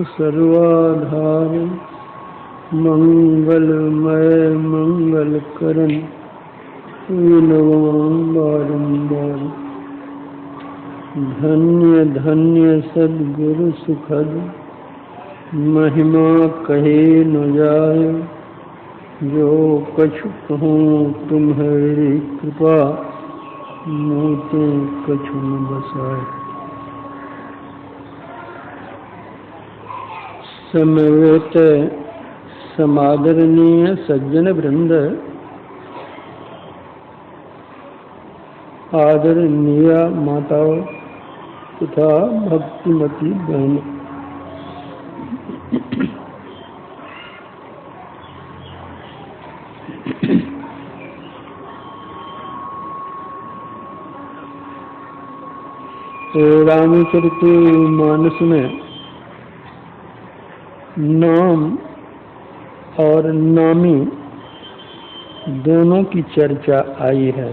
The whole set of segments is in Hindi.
सर्वाधार मंगलमय मंगलकरण बारंबार। धन्य धन्य सद्गुरु सुखद महिमा कहे न जाय। जो कछु कहूँ तुम्हारी कृपा मोते कछु न बसाए। समवेत समादरणीय सज्जन वृंद, आदरणीय माताओं तथा भक्तिमती बहनों, रामचरितमानस में नाम और नामी दोनों की चर्चा आई है।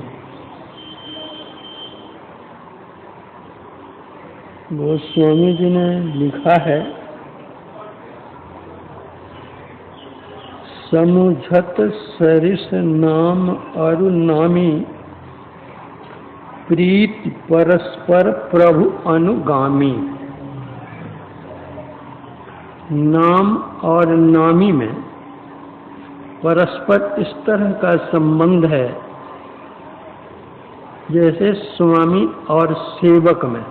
गोस्वामी जी ने लिखा है, समुझत सरिस नाम अरु नामी, प्रीत परस्पर प्रभु अनुगामी। नाम और नामी में परस्पर इस तरह का संबंध है जैसे स्वामी और सेवक में।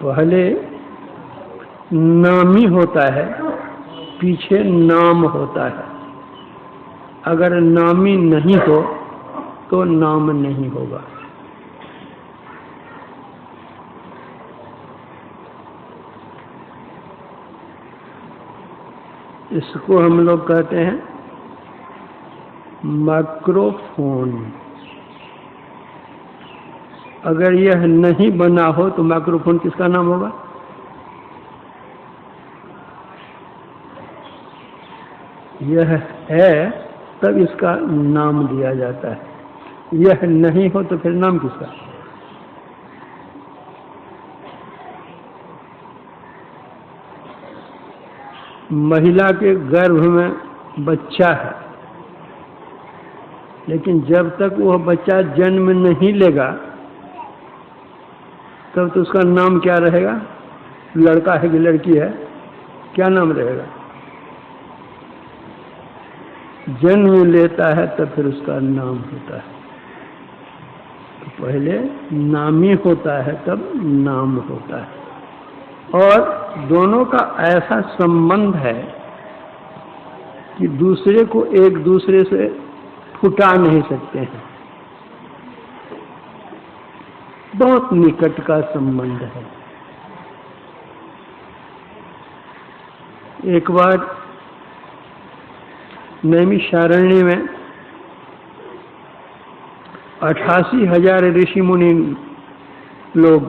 पहले नामी होता है, पीछे नाम होता है। अगर नामी नहीं हो तो नाम नहीं होगा। इसको हम लोग कहते हैं माइक्रोफोन। अगर यह नहीं बना हो तो माइक्रोफोन किसका नाम होगा? यह है तब इसका नाम दिया जाता है। यह नहीं हो तो फिर नाम किसका? महिला के गर्भ में बच्चा है, लेकिन जब तक वह बच्चा जन्म नहीं लेगा तब तो उसका नाम क्या रहेगा? लड़का है कि लड़की है, क्या नाम रहेगा? जन्म लेता है तब फिर उसका नाम होता है। तो पहले नामी होता है तब नाम होता है। और दोनों का ऐसा संबंध है कि दूसरे को एक दूसरे से फुटा नहीं सकते हैं। बहुत निकट का संबंध है। एक बार नैमिषारण्य में 88,000 ऋषि मुनि लोग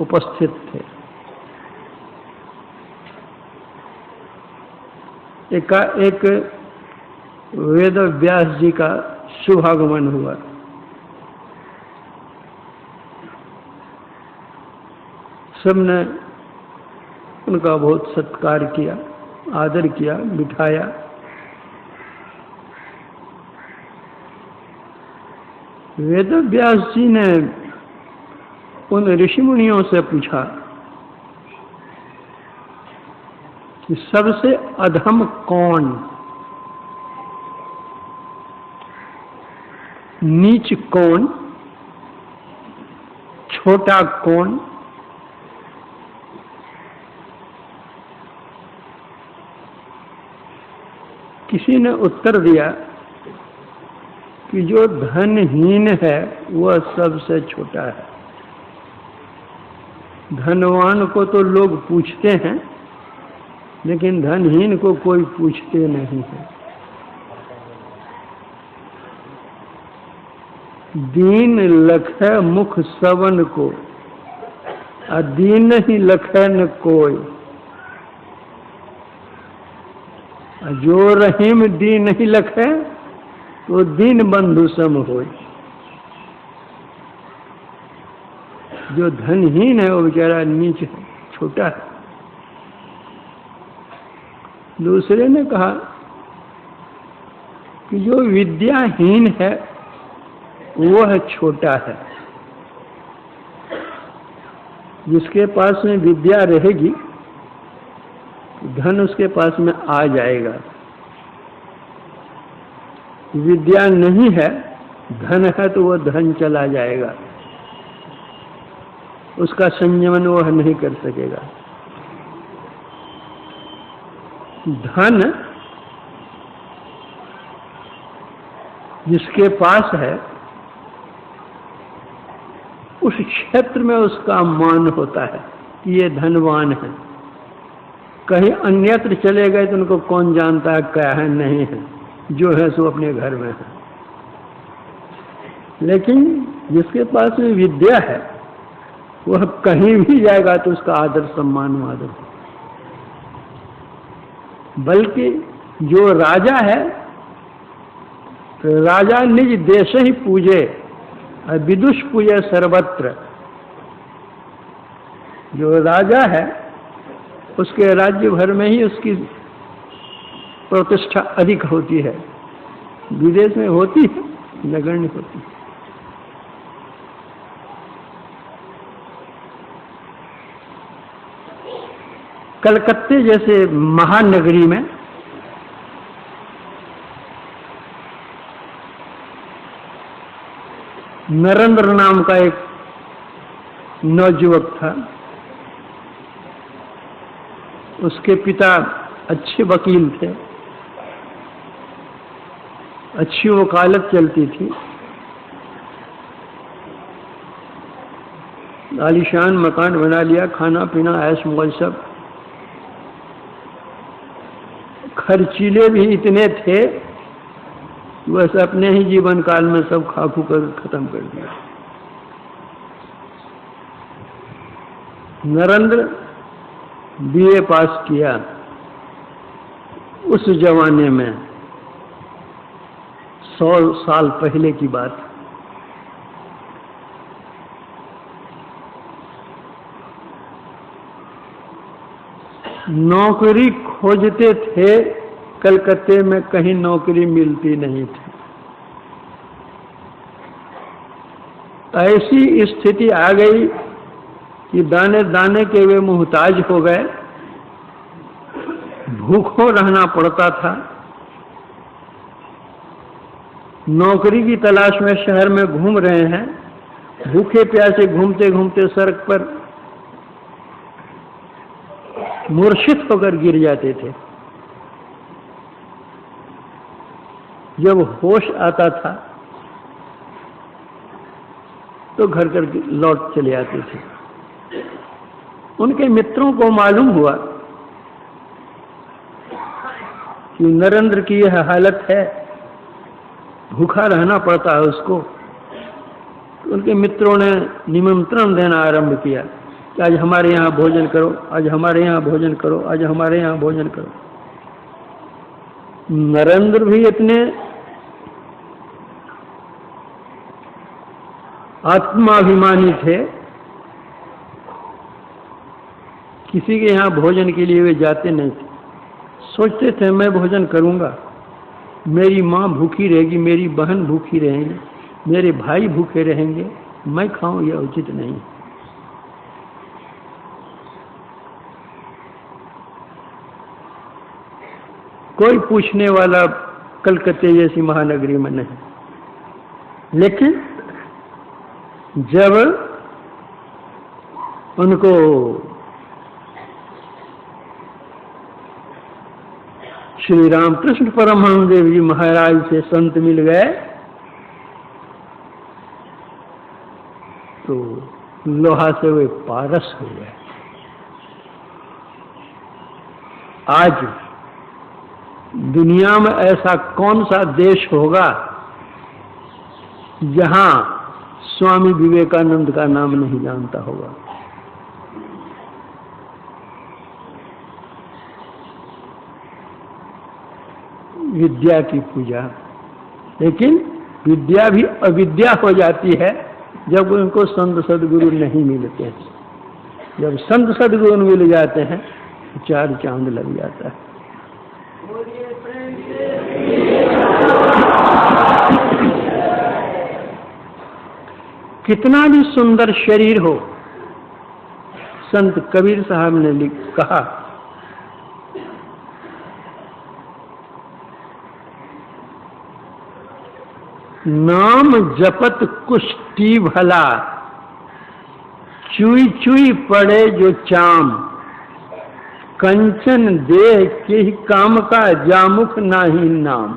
उपस्थित थे। एक वेद व्यास जी का शुभागमन हुआ। सबने उनका बहुत सत्कार किया, आदर किया, बिठाया। वेद व्यास जी ने उन ऋषि मुनियों से पूछा कि सबसे अधम कौन, नीच कौन, छोटा कौन? किसी ने उत्तर दिया कि जो धनहीन है वह सबसे छोटा है। धनवान को तो लोग पूछते हैं, लेकिन धनहीन को कोई पूछते नहीं है। दीन लखै मुख सवन को, अदीन ही लखै न कोई। जो रहीम दीन ही लखै तो दीन बंधु सम होय। जो धनहीन है वो बेचारा नीच है, छोटा है। दूसरे ने कहा कि जो विद्याहीन है वह छोटा है, जिसके पास में विद्या रहेगी धन उसके पास में आ जाएगा। विद्या नहीं है, धन है तो वह धन चला जाएगा, उसका संयमन वह नहीं कर सकेगा। धन जिसके पास है उस क्षेत्र में उसका मान होता है कि ये धनवान है। कहीं अन्यत्र चले गए तो उनको कौन जानता है क्या है नहीं है, जो है सो अपने घर में है। लेकिन जिसके पास में विद्या है वह कहीं भी जाएगा तो उसका आदर सम्मान आदर। बल्कि जो राजा है तो राजा निज देश ही पूजे और विदुष पूजे सर्वत्र। जो राजा है उसके राज्य भर में ही उसकी प्रतिष्ठा अधिक होती है, विदेश में होती है नगण्य होती है। कलकत्ते जैसे महानगरी में नरेंद्र नाम का एक नौजुवक था। उसके पिता अच्छे वकील थे, अच्छी वकालत चलती थी, आलीशान मकान बना लिया, खाना पीना ऐश मौज सब। खर्चीले भी इतने थे बस अपने ही जीवन काल में सब खा फू कर खत्म कर दिया। नरेंद्र बीए पास किया उस जमाने में, 100 साल पहले की बात। नौकरी खोजते थे, कलकत्ते में कहीं नौकरी मिलती नहीं थी। ऐसी स्थिति आ गई कि दाने दाने के वे मुहताज हो गए, भूखों रहना पड़ता था। नौकरी की तलाश में शहर में घूम रहे हैं, भूखे प्यासे घूमते घूमते सड़क पर मूर्छित होकर गिर जाते थे। जब होश आता था तो घर घर लौट चले आते थे। उनके मित्रों को मालूम हुआ कि नरेंद्र की यह हालत है, भूखा रहना पड़ता है उसको। तो उनके मित्रों ने निमंत्रण देना आरंभ किया कि आज हमारे यहाँ भोजन करो, आज हमारे यहाँ भोजन करो, आज हमारे यहाँ भोजन करो। नरेंद्र भी इतने आत्माभिमानी थे, किसी के यहाँ भोजन के लिए वे जाते नहीं थे। सोचते थे मैं भोजन करूंगा, मेरी माँ भूखी रहेगी, मेरी बहन भूखी रहेंगी, मेरे भाई भूखे रहेंगे, मैं खाऊं यह उचित नहीं। कोई पूछने वाला कलकत्ते जैसी महानगरी में नहीं। लेकिन जब उनको श्री रामकृष्ण परमहंस देव जी महाराज से संत मिल गए तो लोहा से वे पारस हो गए। आज दुनिया में ऐसा कौन सा देश होगा जहां स्वामी विवेकानंद का नाम नहीं जानता होगा। विद्या की पूजा, लेकिन विद्या भी अविद्या हो जाती है जब उनको संत सदगुरु नहीं मिलते हैं। जब संत सदगुरु मिल जाते हैं तो 4 चांद लग जाता है। कितना भी सुंदर शरीर हो, संत कबीर साहब ने कहा, नाम जपत कुष्ठी भला, चुई चुई पड़े जो चाम, कंचन देह के ही काम का, जामुख नाही नाम।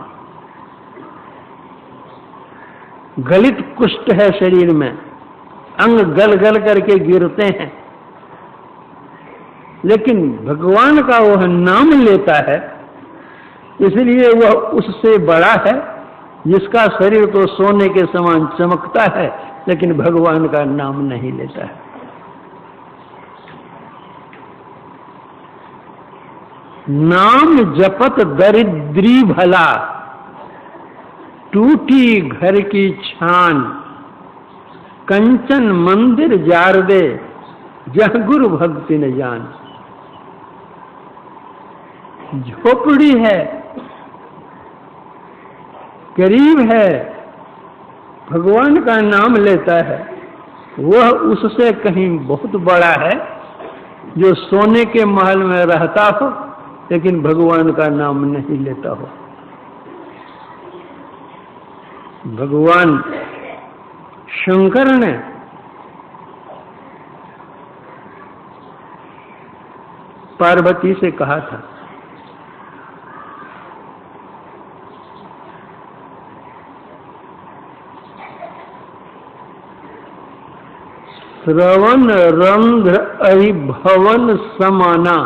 गलित कुष्ठ है शरीर में, अंग गल गल करके गिरते हैं, लेकिन भगवान का वह नाम लेता है, इसलिए वह उससे बड़ा है, जिसका शरीर तो सोने के समान चमकता है, लेकिन भगवान का नाम नहीं लेता है। नाम जपत दरिद्री भला, टूटी घर की छान, कंचन मंदिर जार दे, जह गुरु भक्ति न जान। झोपड़ी है, गरीब है, भगवान का नाम लेता है, वह उससे कहीं बहुत बड़ा है, जो सोने के महल में रहता हो लेकिन भगवान का नाम नहीं लेता हो। भगवान शंकर ने पार्वती से कहा था, श्रवण रंध्र अरिभवन समाना,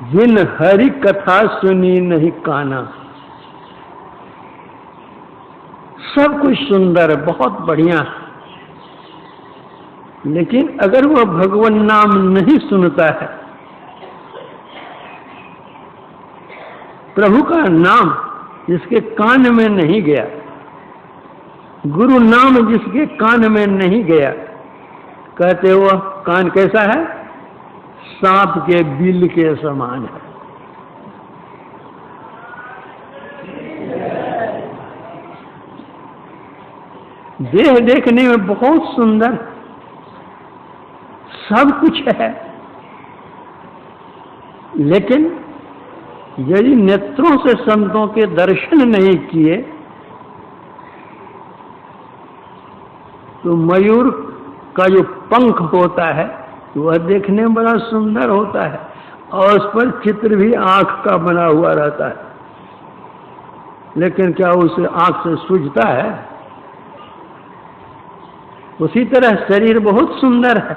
जिन हरि कथा सुनी नहीं काना। सब कुछ सुंदर, बहुत बढ़िया, लेकिन अगर वह भगवान नाम नहीं सुनता है, प्रभु का नाम जिसके कान में नहीं गया, गुरु नाम जिसके कान में नहीं गया, कहते हो वह कान कैसा है? सांप के बिल के समान है। देह देखने में बहुत सुंदर, सब कुछ है, लेकिन यदि नेत्रों से संतों के दर्शन नहीं किए तो मयूर का जो पंख होता है वह देखने में बड़ा सुंदर होता है, और उस पर चित्र भी आंख का बना हुआ रहता है, लेकिन क्या उसे आंख से सूझता है? उसी तरह शरीर बहुत सुंदर है,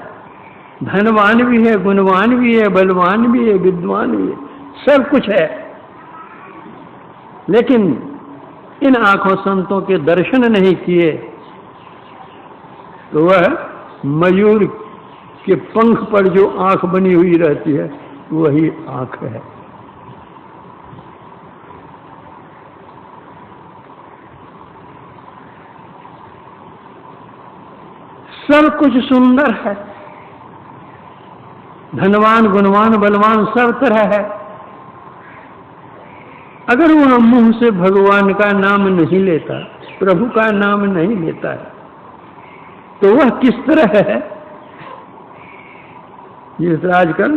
धनवान भी है, गुणवान भी है, बलवान भी है, विद्वान भी है, सब कुछ है, लेकिन इन आंखों संतों के दर्शन नहीं किए तो वह मयूर के पंख पर जो आंख बनी हुई रहती है वही आंख है। सब कुछ सुंदर है, धनवान, गुणवान, बलवान सब तरह है। अगर वह मुंह से भगवान का नाम नहीं लेता, प्रभु का नाम नहीं लेता है, तो वह किस तरह है? जिस आजकल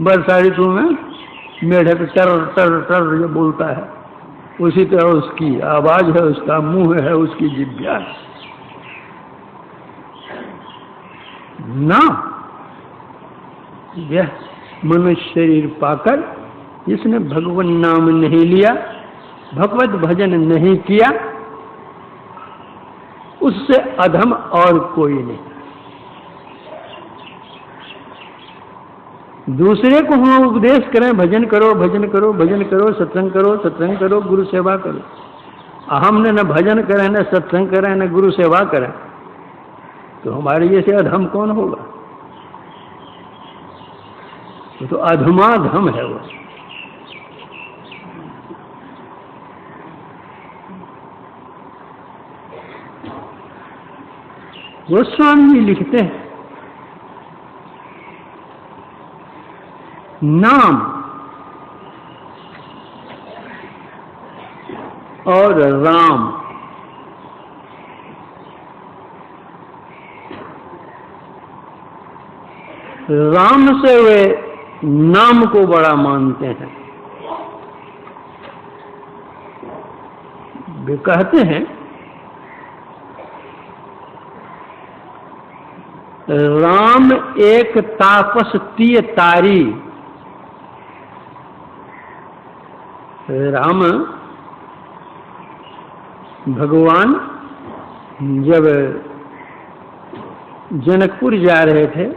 वर्षा ऋतु में मेढक टर टर टर जो बोलता है, उसी तरह उसकी आवाज है, उसका मुंह है, उसकी जिह्वा है ना। यह मनुष्य शरीर पाकर जिसने भगवान नाम नहीं लिया, भगवत भजन नहीं किया, उससे अधम और कोई नहीं। दूसरे को हम उपदेश करें, भजन करो, भजन करो, भजन करो, सत्संग करो, सत्संग करो, गुरु सेवा करो, हमने न भजन करें, न सत्संग करें, न गुरु सेवा करें, तो हमारे जैसे अधम कौन होगा? तो अधमाधम है वो। गोस्वामी जी लिखते हैं, नाम और राम राम से वे नाम को बड़ा मानते हैं। वे कहते हैं राम एक तापस तीय तारी। राम भगवान जब जनकपुर जा रहे थे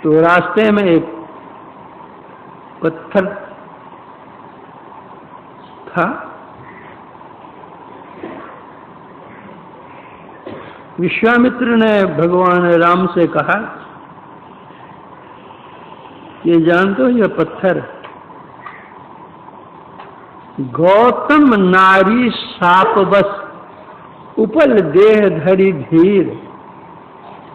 तो रास्ते में एक पत्थर था। विश्वामित्र ने भगवान राम से कहा, ये जानते हो यह पत्थर गौतम नारी साप बस उपल देह धरी धीर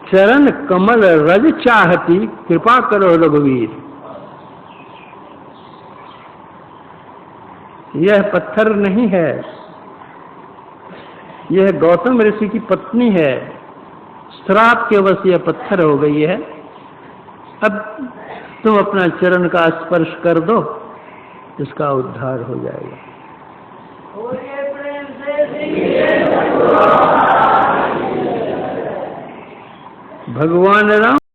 चरण कमल रज चाहती कृपा करो रघुवीर। यह पत्थर नहीं है, यह गौतम ऋषि की पत्नी है। श्राप के वश यह पत्थर हो गई है। अब तुम अपना चरण का स्पर्श कर दो, इसका उद्धार हो जाएगा। भगवान राम